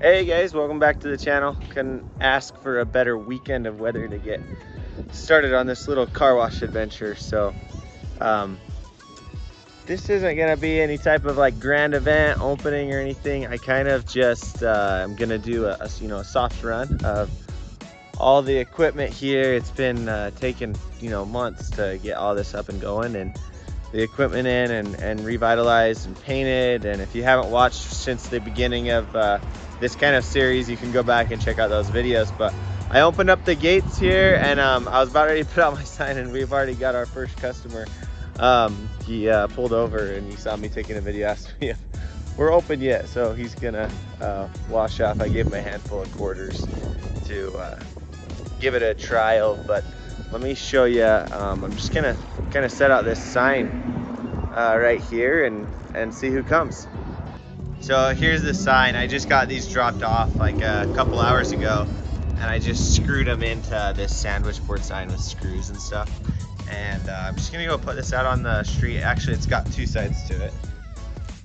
Hey guys, welcome back to the channel. Couldn't ask for a better weekend of weather to get started on this little car wash adventure. So this isn't gonna be any type of like grand event opening or anything. I kind of just I'm gonna do a soft run of all the equipment here. It's been taking months to get all this up and going, and the equipment in and revitalized and painted. And if you haven't watched since the beginning of this kind of series, you can go back and check out those videos. But I opened up the gates here, and I was about ready to put out my sign, and we've already got our first customer. He pulled over and he saw me taking a video, asked me if we're open yet, so he's gonna wash off. I gave him a handful of quarters to give it a trial, but let me show you. I'm just gonna kind of set out this sign right here and see who comes. So here's the sign. I just got these dropped off like a couple hours ago, and I just screwed them into this sandwich board sign with screws and stuff. And I'm just gonna go put this out on the street. Actually, it's got two sides to it,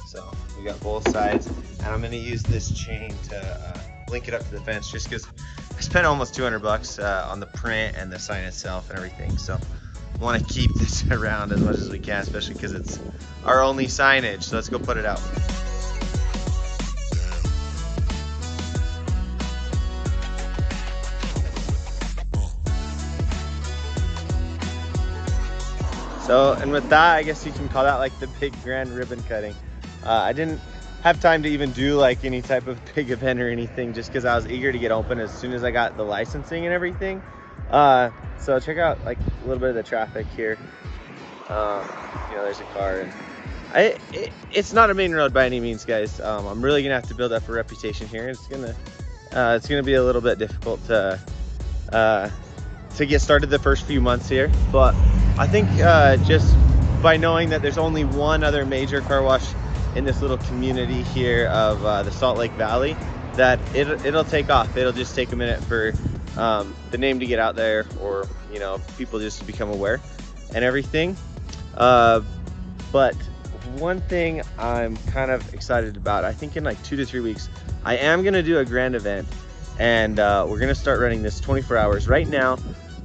so we got both sides, and I'm gonna use this chain to link it up to the fence, just because I spent almost 200 bucks on the print and the sign itself and everything. So I want to keep this around as much as we can, especially because it's our only signage. So let's go put it out. So, and with that, I guess you can call that like the big grand ribbon cutting. I didn't have time to even do like any type of big event or anything, just because I was eager to get open as soon as I got the licensing and everything. So check out like a little bit of the traffic here. There's a car, and it's not a main road by any means, guys. I'm really gonna have to build up a reputation here. It's gonna be a little bit difficult to get started the first few months here, but I think just by knowing that there's only one other major car wash in this little community here of the Salt Lake Valley, that it'll take off. It'll just take a minute for the name to get out there, or people just to become aware and everything. But one thing I'm kind of excited about, I think in like 2 to 3 weeks, I am gonna do a grand event, and we're gonna start running this 24 hours. Right now,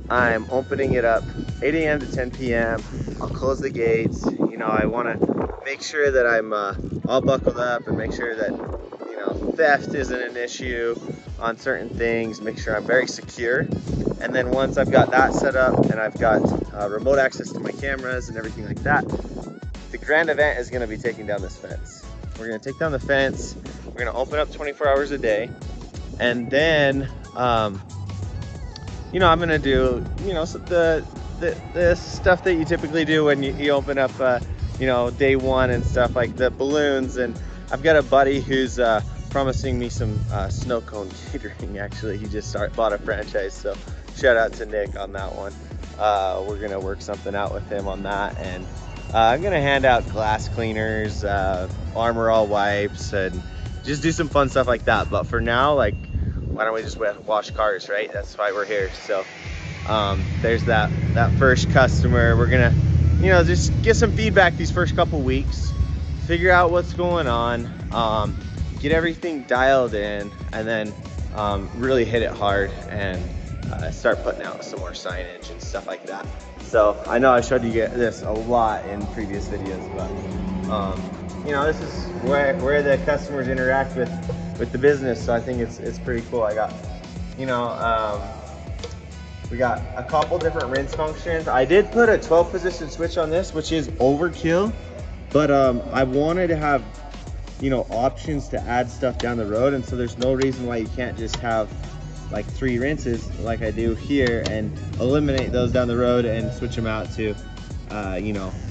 I'm opening it up 8 a.m. to 10 p.m. I'll close the gates. I want to make sure that I'm all buckled up, and make sure that theft isn't an issue on certain things. Make sure I'm very secure. And then once I've got that set up, and I've got remote access to my cameras and everything like that, the grand event is going to be taking down this fence. We're going to take down the fence. We're going to open up 24 hours a day, and then I'm gonna do the stuff that you typically do when you open up day one and stuff, like the balloons. And I've got a buddy who's promising me some snow cone catering. Actually, he just bought a franchise, so shout out to Nick on that one. We're gonna work something out with him on that, and I'm gonna hand out glass cleaners, Armor All wipes, and just do some fun stuff like that. But for now, like, why don't we just wash cars, right? That's why we're here. So there's that first customer. We're gonna just get some feedback these first couple weeks, figure out what's going on, get everything dialed in, and then really hit it hard and start putting out some more signage and stuff like that. So I know I showed you this a lot in previous videos, but this is where the customers interact with the business. So I think it's pretty cool. I got we got a couple different rinse functions. I did put a 12 position switch on this, which is overkill, but I wanted to have options to add stuff down the road, and so there's no reason why you can't just have like 3 rinses like I do here, and eliminate those down the road and switch them out to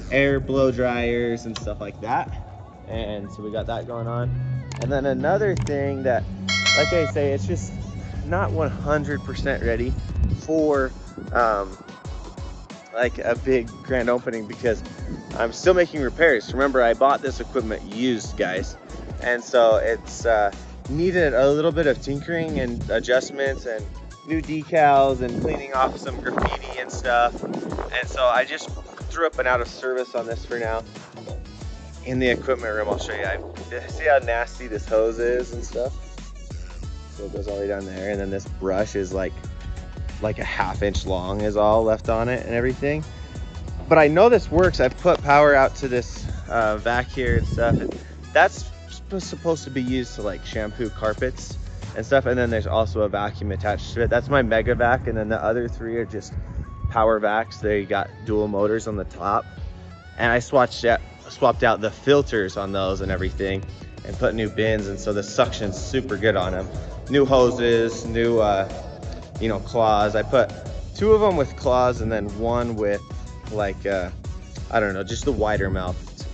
air blow dryers and stuff like that. And so we got that going on. And then another thing that, like I say, it's just not 100% ready for like a big grand opening, because I'm still making repairs. Remember, I bought this equipment used, guys, and so it's needed a little bit of tinkering and adjustments and new decals and cleaning off some graffiti and stuff. And so I just threw up an out of service on this for now. In the equipment room, I'll show you. See how nasty this hose is and stuff? So it goes all the way down there, and then this brush is like a 1/2 inch long is all left on it and everything. But I know this works. I've put power out to this vac here and stuff, and that's supposed to be used to like shampoo carpets and stuff. And then there's also a vacuum attached to it. That's my mega vac, and then the other 3 are just power vacs. They got dual motors on the top, and I swapped out the filters on those and everything, and put new bins, and so the suction's super good on them. New hoses, new you know, claws. I put 2 of them with claws, and then 1 with like I don't know, just the wider mouthed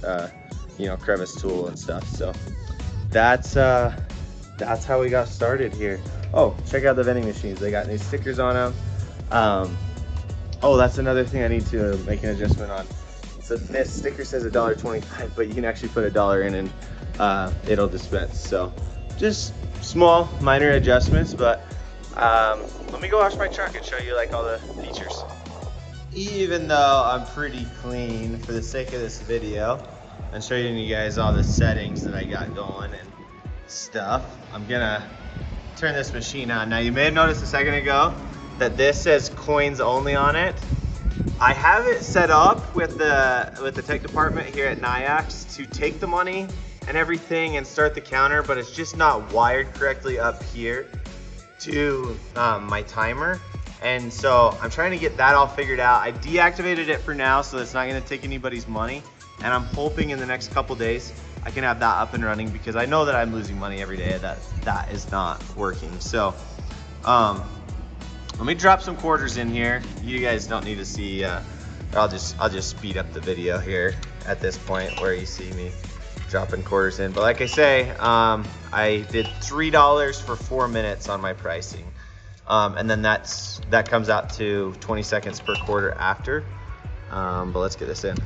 you know, crevice tool and stuff. So that's how we got started here. Oh, check out the vending machines. They got new stickers on them. Oh, that's another thing I need to make an adjustment on. So this sticker says $1.25, but you can actually put $1 in and it'll dispense. So just small, minor adjustments, but let me go wash my truck and show you like all the features. Even though I'm pretty clean, for the sake of this video, and showing you guys all the settings that I got going and stuff, I'm gonna turn this machine on. Now you may have noticed a second ago that this says coins only on it. I have it set up with the tech department here at Nayax to take the money and everything and start the counter, but it's just not wired correctly up here to my timer. And so I'm trying to get that all figured out. I deactivated it for now, so it's not gonna take anybody's money. And I'm hoping in the next couple days I can have that up and running, because I know that I'm losing money every day that is not working. So let me drop some quarters in here. You guys don't need to see, I'll just speed up the video here at this point where you see me dropping quarters in. But like I say, I did $3 for 4 minutes on my pricing. And then that comes out to 20 seconds per quarter after. But let's get this in.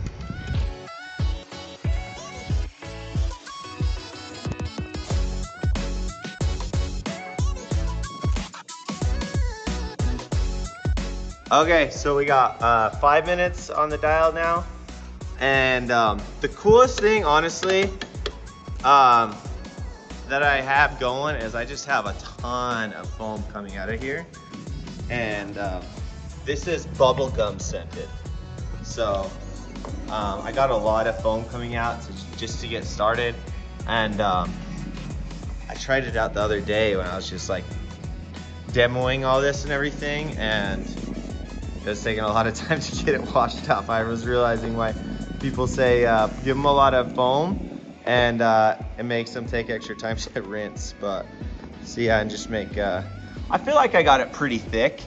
Okay, so we got 5 minutes on the dial now. And the coolest thing, honestly, that I have going is I just have a ton of foam coming out of here. And this is bubblegum scented. So I got a lot of foam coming out just to get started. And I tried it out the other day when I was just like demoing all this and everything, and it was taking a lot of time to get it washed up. I was realizing why people say give them a lot of foam, and it makes them take extra time to rinse. But so yeah, and just make I feel like I got it pretty thick.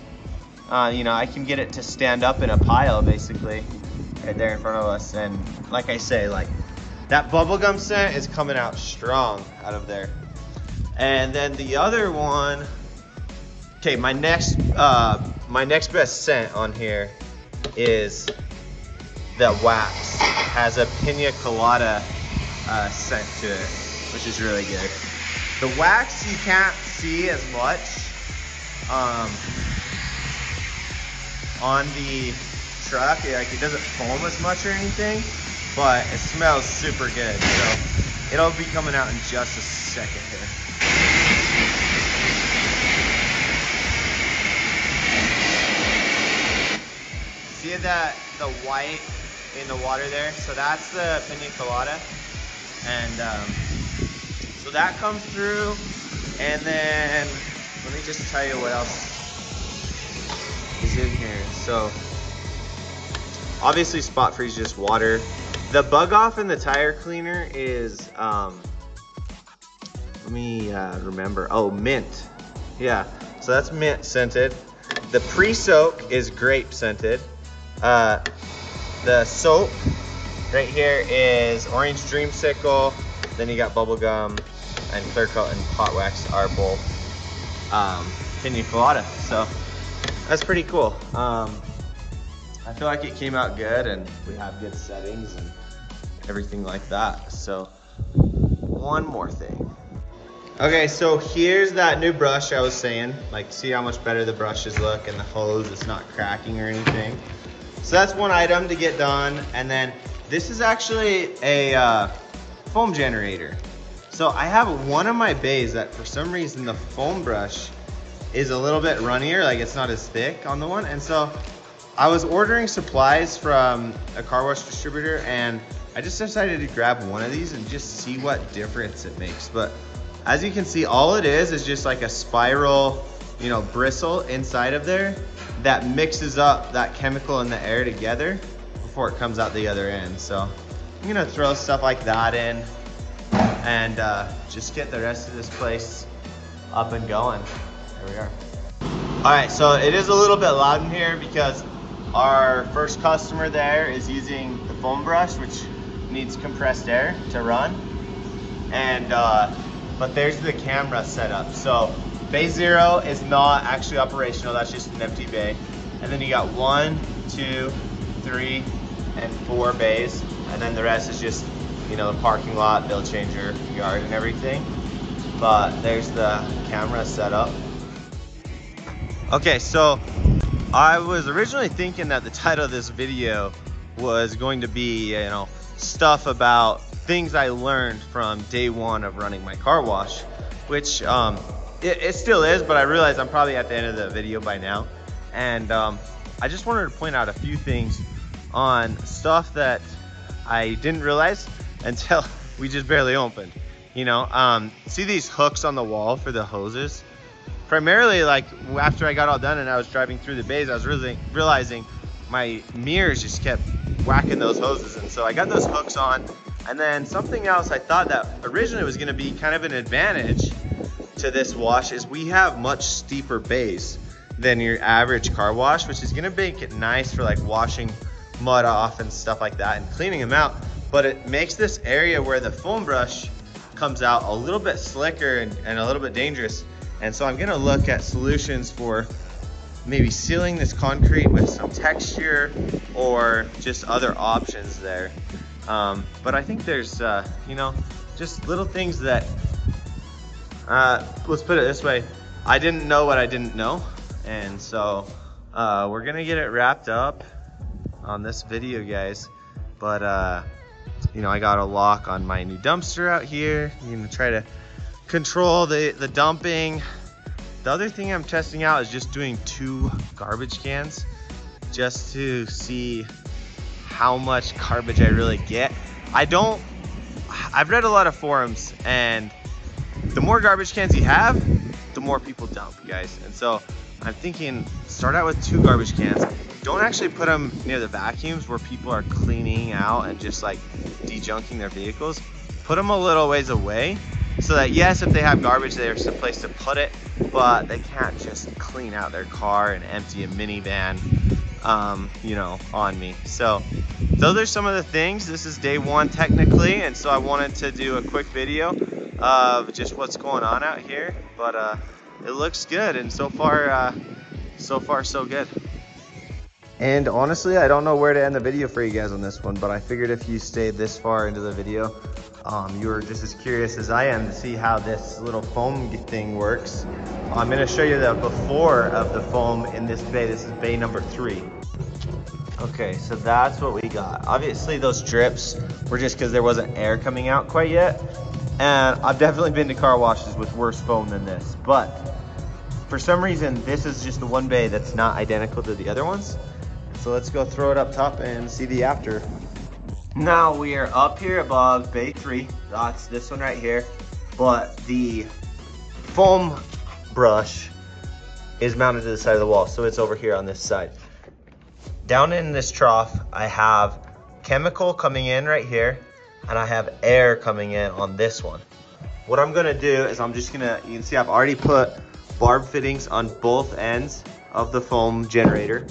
You know, I can get it to stand up in a pile basically right there in front of us. And like I say, like that bubblegum scent is coming out strong out of there. And then the other one, okay, my next best scent on here is the wax. It has a pina colada scent to it, which is really good. The wax you can't see as much on the truck. Like it doesn't foam as much or anything, but it smells super good. So it'll be coming out in just a second here. See that the white in the water there? So that's the pina colada, and so that comes through. And then let me just tell you what else is in here. So obviously spot freeze, just water. The bug off in the tire cleaner is let me remember. Oh, mint. Yeah, so that's mint scented. The pre-soak is grape scented. The soap right here is orange dreamsicle. Then you got bubblegum and clear coat and hot wax are both pina colada. So that's pretty cool. I feel like it came out good, and we have good settings and everything like that. So one more thing. Okay, so here's that new brush I was saying. Like, see how much better the brushes look, and the hose, it's not cracking or anything. So that's one item to get done. And then this is actually a foam generator. So I have one of my bays that for some reason the foam brush is a little bit runnier, like it's not as thick on the one. And so I was ordering supplies from a car wash distributor, and I just decided to grab one of these and just see what difference it makes. But as you can see, all it is just like a spiral, you know, bristle inside of there that mixes up that chemical in the air together before it comes out the other end. So I'm gonna throw stuff like that in and just get the rest of this place up and going. There we are. All right, so it is a little bit loud in here because our first customer there is using the foam brush, which needs compressed air to run. And but there's the camera setup. So bay 0 is not actually operational, that's just an empty bay. And then you got 1, 2, 3, and 4 bays. And then the rest is just, you know, the parking lot, bill changer, yard, and everything. But there's the camera setup. Okay, so I was originally thinking that the title of this video was going to be, you know, stuff about things I learned from day 1 of running my car wash, which it still is, but I realize I'm probably at the end of the video by now. And I just wanted to point out a few things on stuff that I didn't realize until we just barely opened. You know, see these hooks on the wall for the hoses? Primarily, like after I got all done and I was driving through the bays, I was really realizing my mirrors just kept whacking those hoses. And so I got those hooks on. And then something else I thought that originally was gonna be kind of an advantage to this wash is we have much steeper bays than your average car wash, which is gonna make it nice for like washing mud off and stuff like that and cleaning them out. But it makes this area where the foam brush comes out a little bit slicker and a little bit dangerous. And so I'm gonna look at solutions for maybe sealing this concrete with some texture or just other options there. But I think there's, you know, just little things that, let's put it this way, I didn't know what I didn't know. And so we're gonna get it wrapped up on this video, guys. But, you know, I got a lock on my new dumpster out here. I'm gonna try to control the dumping. The other thing I'm testing out is just doing 2 garbage cans just to see how much garbage I really get. I've read a lot of forums, and the more garbage cans you have, the more people dump, guys. And so I'm thinking start out with 2 garbage cans. Don't actually put them near the vacuums where people are cleaning out and just like de-junking their vehicles. Put them a little ways away so that yes, if they have garbage, there's a place to put it, but they can't just clean out their car and empty a minivan, you know, on me. So those are some of the things. This is day 1 technically, and so I wanted to do a quick video of just what's going on out here. But it looks good, and so far so good. And honestly, I don't know where to end the video for you guys on this one, but I figured if you stayed this far into the video, you were just as curious as I am to see how this little foam thing works. I'm gonna show you the before of the foam in this bay. This is bay number 3. Okay, so that's what we got. Obviously those drips were just because there wasn't air coming out quite yet. And I've definitely been to car washes with worse foam than this, but for some reason, this is just the one bay that's not identical to the other ones. So let's go throw it up top and see the after. Now we are up here above bay 3. That's this one right here. But the foam brush is mounted to the side of the wall, so it's over here on this side. Down in this trough, I have chemical coming in right here, and I have air coming in on this one. What I'm gonna do is you can see I've already put barb fittings on both ends of the foam generator.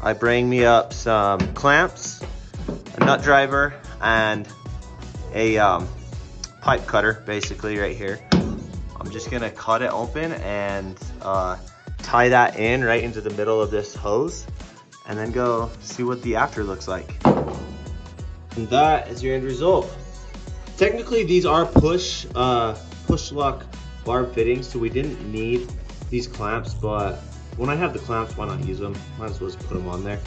I bring me up some clamps, a nut driver, and a pipe cutter, basically right here. I'm just gonna cut it open and tie that in right into the middle of this hose, and then go see what the after looks like. And that is your end result. Technically, these are push lock barb fittings, so we didn't need these clamps, but when I have the clamps, why not use them? Might as well just put them on there.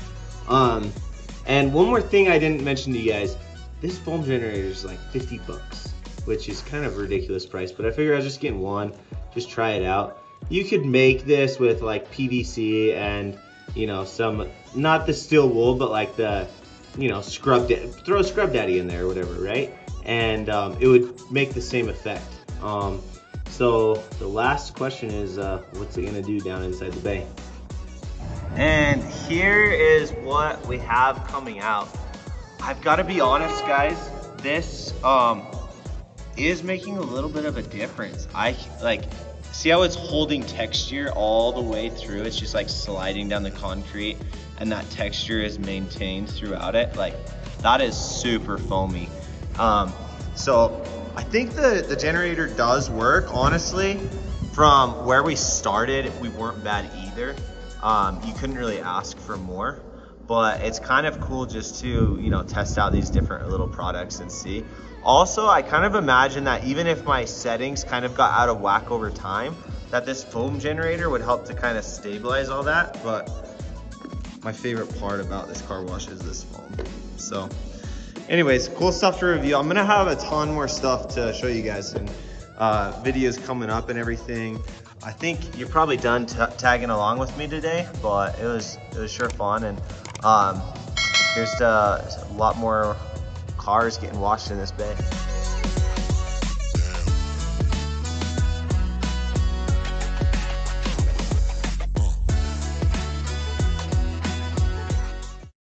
And one more thing I didn't mention to you guys, this foam generator is like 50 bucks. which is kind of a ridiculous price, but I figured I was just getting one, just try it out. You could make this with like PVC and, you know, some, not the steel wool, but like the, you know, throw Scrub Daddy in there or whatever, right? And it would make the same effect. So the last question is, what's it gonna do down inside the bay? And here is what we have coming out. I've got to be honest, guys, this is making a little bit of a difference. I like, see how it's holding texture all the way through? It's just like sliding down the concrete and that texture is maintained throughout it. Like, that is super foamy. So I think the generator does work, honestly. From where we started, we weren't bad either. You couldn't really ask for more, but it's kind of cool just to, you know, test out these different little products and see. Also, I kind of imagine that even if my settings kind of got out of whack over time, that this foam generator would help to kind of stabilize all that. But my favorite part about this car wash is this foam. So anyways, cool stuff to review. I'm gonna have a ton more stuff to show you guys and videos coming up and everything. I think you're probably done tagging along with me today, but it was sure fun. And here's a lot more cars getting washed in this bay.